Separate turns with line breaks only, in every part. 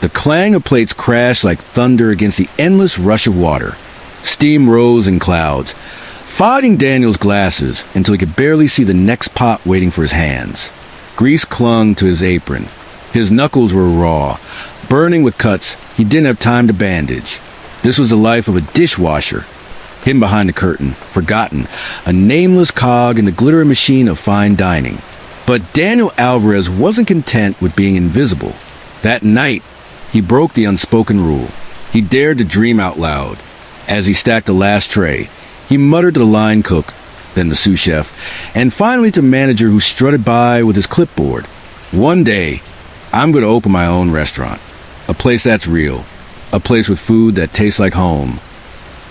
The clang of plates crashed like thunder against the endless rush of water. Steam rose in clouds, fogging Daniel's glasses until he could barely see the next pot waiting for his hands. Grease clung to his apron. His knuckles were raw, burning with cuts he didn't have time to bandage. This was the life of a dishwasher, hidden behind the curtain, forgotten, a nameless cog in the glittering machine of fine dining. But Daniel Alvarez wasn't content with being invisible. That night, he broke the unspoken rule. He dared to dream out loud. As he stacked the last tray, he muttered to the line cook, then the sous chef, and finally to the manager who strutted by with his clipboard. One day, I'm going to open my own restaurant. A place that's real. A place with food that tastes like home.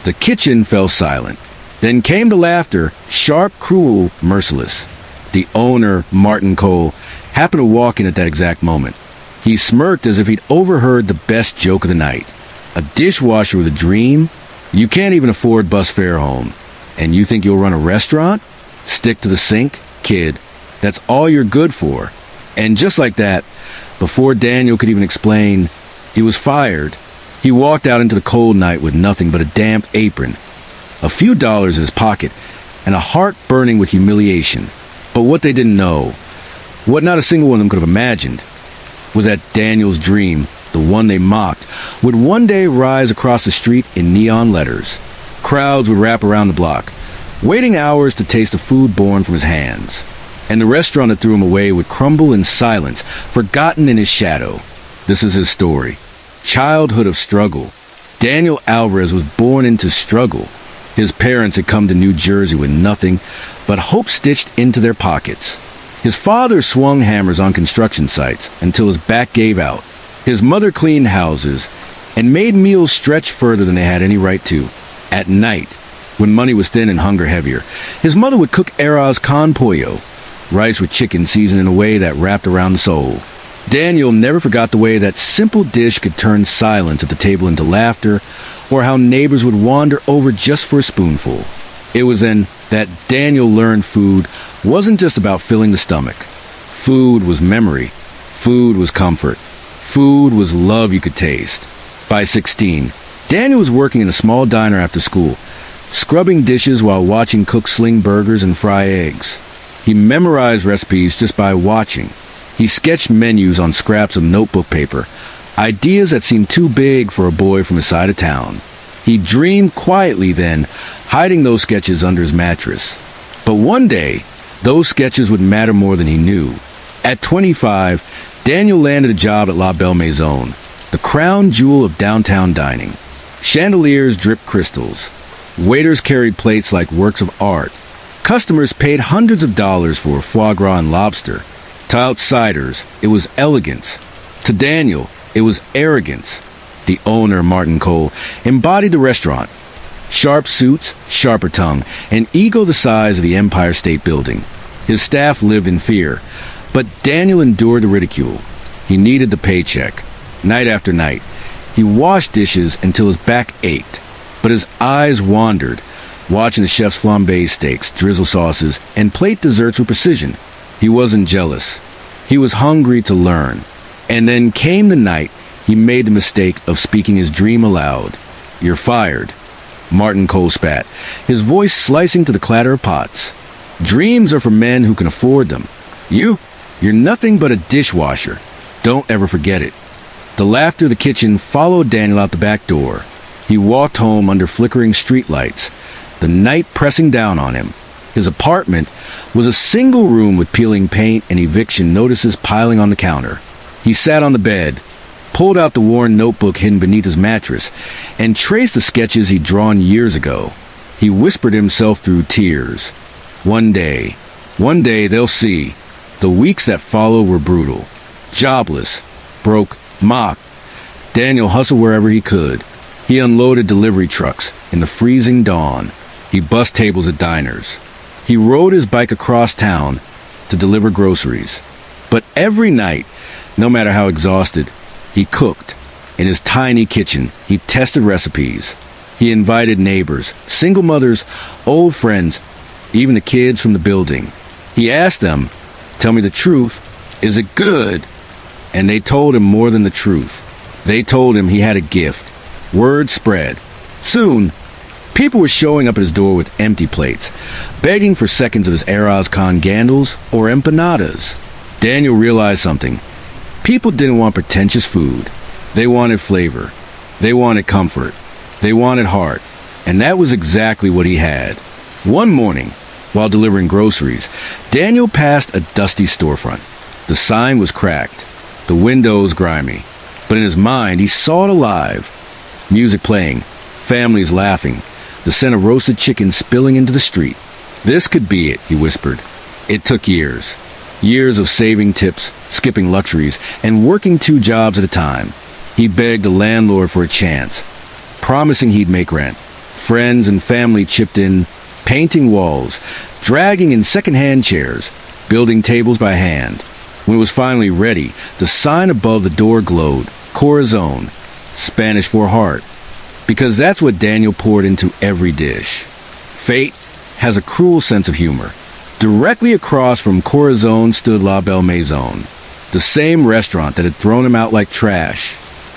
The kitchen fell silent. Then came the laughter, sharp, cruel, merciless. The owner, Martin Cole, happened to walk in at that exact moment. He smirked as if he'd overheard the best joke of the night. A dishwasher with a dream? You can't even afford bus fare home. And you think you'll run a restaurant? Stick to the sink? Kid, that's all you're good for. And just like that, before Daniel could even explain, he was fired. He walked out into the cold night with nothing but a damp apron, a few dollars in his pocket, and a heart burning with humiliation. But what they didn't know, what not a single one of them could have imagined, was that Daniel's dream, the one they mocked, would one day rise across the street in neon letters. Crowds would wrap around the block, waiting hours to taste the food born from his hands. And the restaurant that threw him away would crumble in silence, forgotten in his shadow. This is his story. Childhood of struggle. Daniel Alvarez was born into struggle. His parents had come to New Jersey with nothing but hope stitched into their pockets. His father swung hammers on construction sites until his back gave out. His mother cleaned houses and made meals stretch further than they had any right to. At night, when money was thin and hunger heavier, his mother would cook Era's con pollo, rice with chicken seasoned in a way that wrapped around the soul. Daniel never forgot the way that simple dish could turn silence at the table into laughter, or how neighbors would wander over just for a spoonful. It was then that Daniel learned food wasn't just about filling the stomach. Food was memory. Food was comfort. Food was love you could taste. By 16, Daniel was working in a small diner after school, scrubbing dishes while watching cooks sling burgers and fry eggs. He memorized recipes just by watching. He sketched menus on scraps of notebook paper, ideas that seemed too big for a boy from his side of town. He dreamed quietly then, hiding those sketches under his mattress. But one day, those sketches would matter more than he knew. At 25, Daniel landed a job at La Belle Maison, the crown jewel of downtown dining. Chandeliers dripped crystals. Waiters carried plates like works of art. Customers paid hundreds of dollars for foie gras and lobster. To outsiders, it was elegance. To Daniel, it was arrogance. The owner, Martin Cole, embodied the restaurant. Sharp suits, sharper tongue, an ego the size of the Empire State Building. His staff lived in fear, but Daniel endured the ridicule. He needed the paycheck. Night after night, he washed dishes until his back ached, but his eyes wandered, watching the chef's flambé steaks, drizzle sauces, and plate desserts with precision. He wasn't jealous. He was hungry to learn. And then came the night he made the mistake of speaking his dream aloud. "You're fired." Martin Cole spat, his voice slicing to the clatter of pots. "Dreams are for men who can afford them. You're nothing but a dishwasher. Don't ever forget it." The laughter of the kitchen followed Daniel out the back door. He walked home under flickering streetlights, the night pressing down on him. His apartment was a single room with peeling paint and eviction notices piling on the counter. He sat on the bed, pulled out the worn notebook hidden beneath his mattress, and traced the sketches he'd drawn years ago. He whispered himself through tears. One day they'll see. The weeks that followed were brutal. Jobless, broke, mocked. Daniel hustled wherever he could. He unloaded delivery trucks in the freezing dawn. He bussed tables at diners. He rode his bike across town to deliver groceries. But every night, no matter how exhausted, he cooked. In his tiny kitchen, he tested recipes. He invited neighbors, single mothers, old friends, even the kids from the building. He asked them, "Tell me the truth. Is it good?" And they told him more than the truth. They told him he had a gift. Word spread. Soon, people were showing up at his door with empty plates, begging for seconds of his arroz con gandals or empanadas. Daniel realized something. People didn't want pretentious food. They wanted flavor. They wanted comfort. They wanted heart. And that was exactly what he had. One morning, while delivering groceries, Daniel passed a dusty storefront. The sign was cracked, the windows grimy, but in his mind he saw it alive. Music playing, families laughing, the scent of roasted chicken spilling into the street. This could be it, he whispered. It took years. Years of saving tips, skipping luxuries, and working 2 jobs at a time. He begged the landlord for a chance, promising he'd make rent. Friends and family chipped in, painting walls, dragging in second-hand chairs, building tables by hand. When it was finally ready, the sign above the door glowed, Corazon, Spanish for heart, because that's what Daniel poured into every dish. Fate has a cruel sense of humor. Directly across from Corazon stood La Belle Maison, the same restaurant that had thrown him out like trash.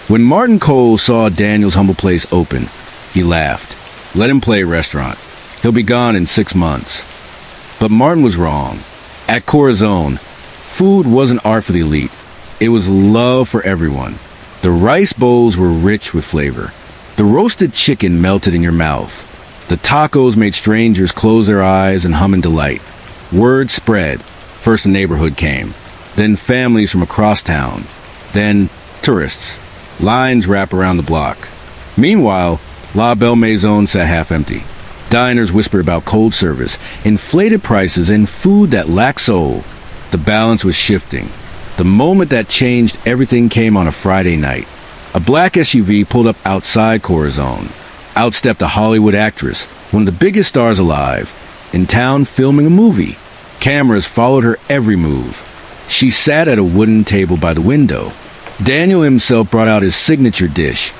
When Martin Cole saw Daniel's humble place open, he laughed. Let him play restaurant. He'll be gone in 6 months. But Martin was wrong. At Corazon, food wasn't art for the elite. It was love for everyone. The rice bowls were rich with flavor. The roasted chicken melted in your mouth. The tacos made strangers close their eyes and hum in delight. Word spread. First the neighborhood came. Then families from across town. Then tourists. Lines wrap around the block. Meanwhile, La Belle Maison sat half empty. Diners whispered about cold service, inflated prices, and food that lacked soul. The balance was shifting. The moment that changed everything came on a Friday night. A black SUV pulled up outside Corazon. Out stepped a Hollywood actress, one of the biggest stars alive, in town filming a movie. Cameras followed her every move. She sat at a wooden table by the window. Daniel himself brought out his signature dish,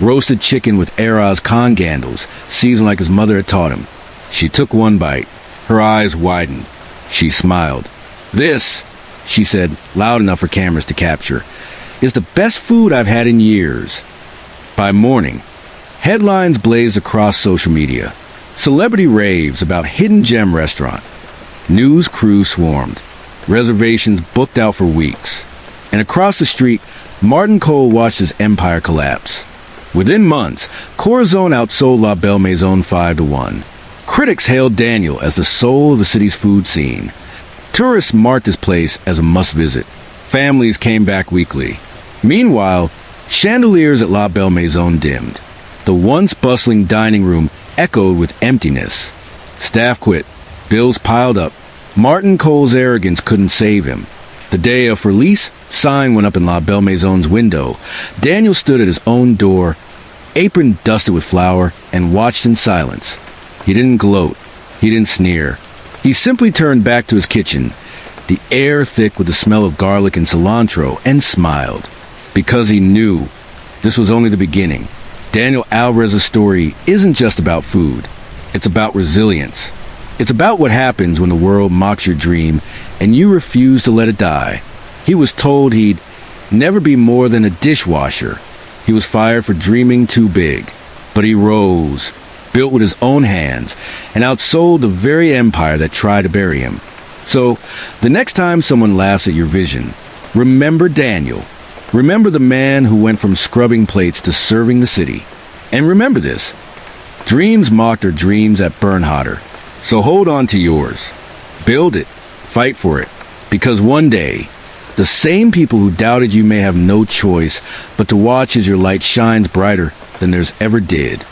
roasted chicken with arroz con gandals, seasoned like his mother had taught him. She took one bite. Her eyes widened. She smiled. "This," she said, loud enough for cameras to capture, "is the best food I've had in years." By morning, headlines blazed across social media. Celebrity raves about hidden gem restaurant. News crews swarmed. Reservations booked out for weeks. And across the street, Martin Cole watched his empire collapse. Within months, Corazon outsold La Belle Maison 5-1. Critics hailed Daniel as the soul of the city's food scene. Tourists marked his place as a must-visit. Families came back weekly. Meanwhile, chandeliers at La Belle Maison dimmed. The once bustling dining room echoed with emptiness. Staff quit. Bills piled up. Martin Cole's arrogance couldn't save him. The day of release, sign went up in La Belle Maison's window. Daniel stood at his own door, apron dusted with flour, and watched in silence. He didn't gloat. He didn't sneer. He simply turned back to his kitchen, the air thick with the smell of garlic and cilantro, and smiled. Because he knew this was only the beginning. Daniel Alvarez's story isn't just about food. It's about resilience. It's about what happens when the world mocks your dream and you refuse to let it die. He was told he'd never be more than a dishwasher. He was fired for dreaming too big. But he rose, built with his own hands, and outsold the very empire that tried to bury him. So, the next time someone laughs at your vision, remember Daniel. Remember the man who went from scrubbing plates to serving the city. And remember this. Dreams mocked are dreams that burn hotter. So hold on to yours. Build it. Fight for it. Because one day, the same people who doubted you may have no choice but to watch as your light shines brighter than theirs ever did.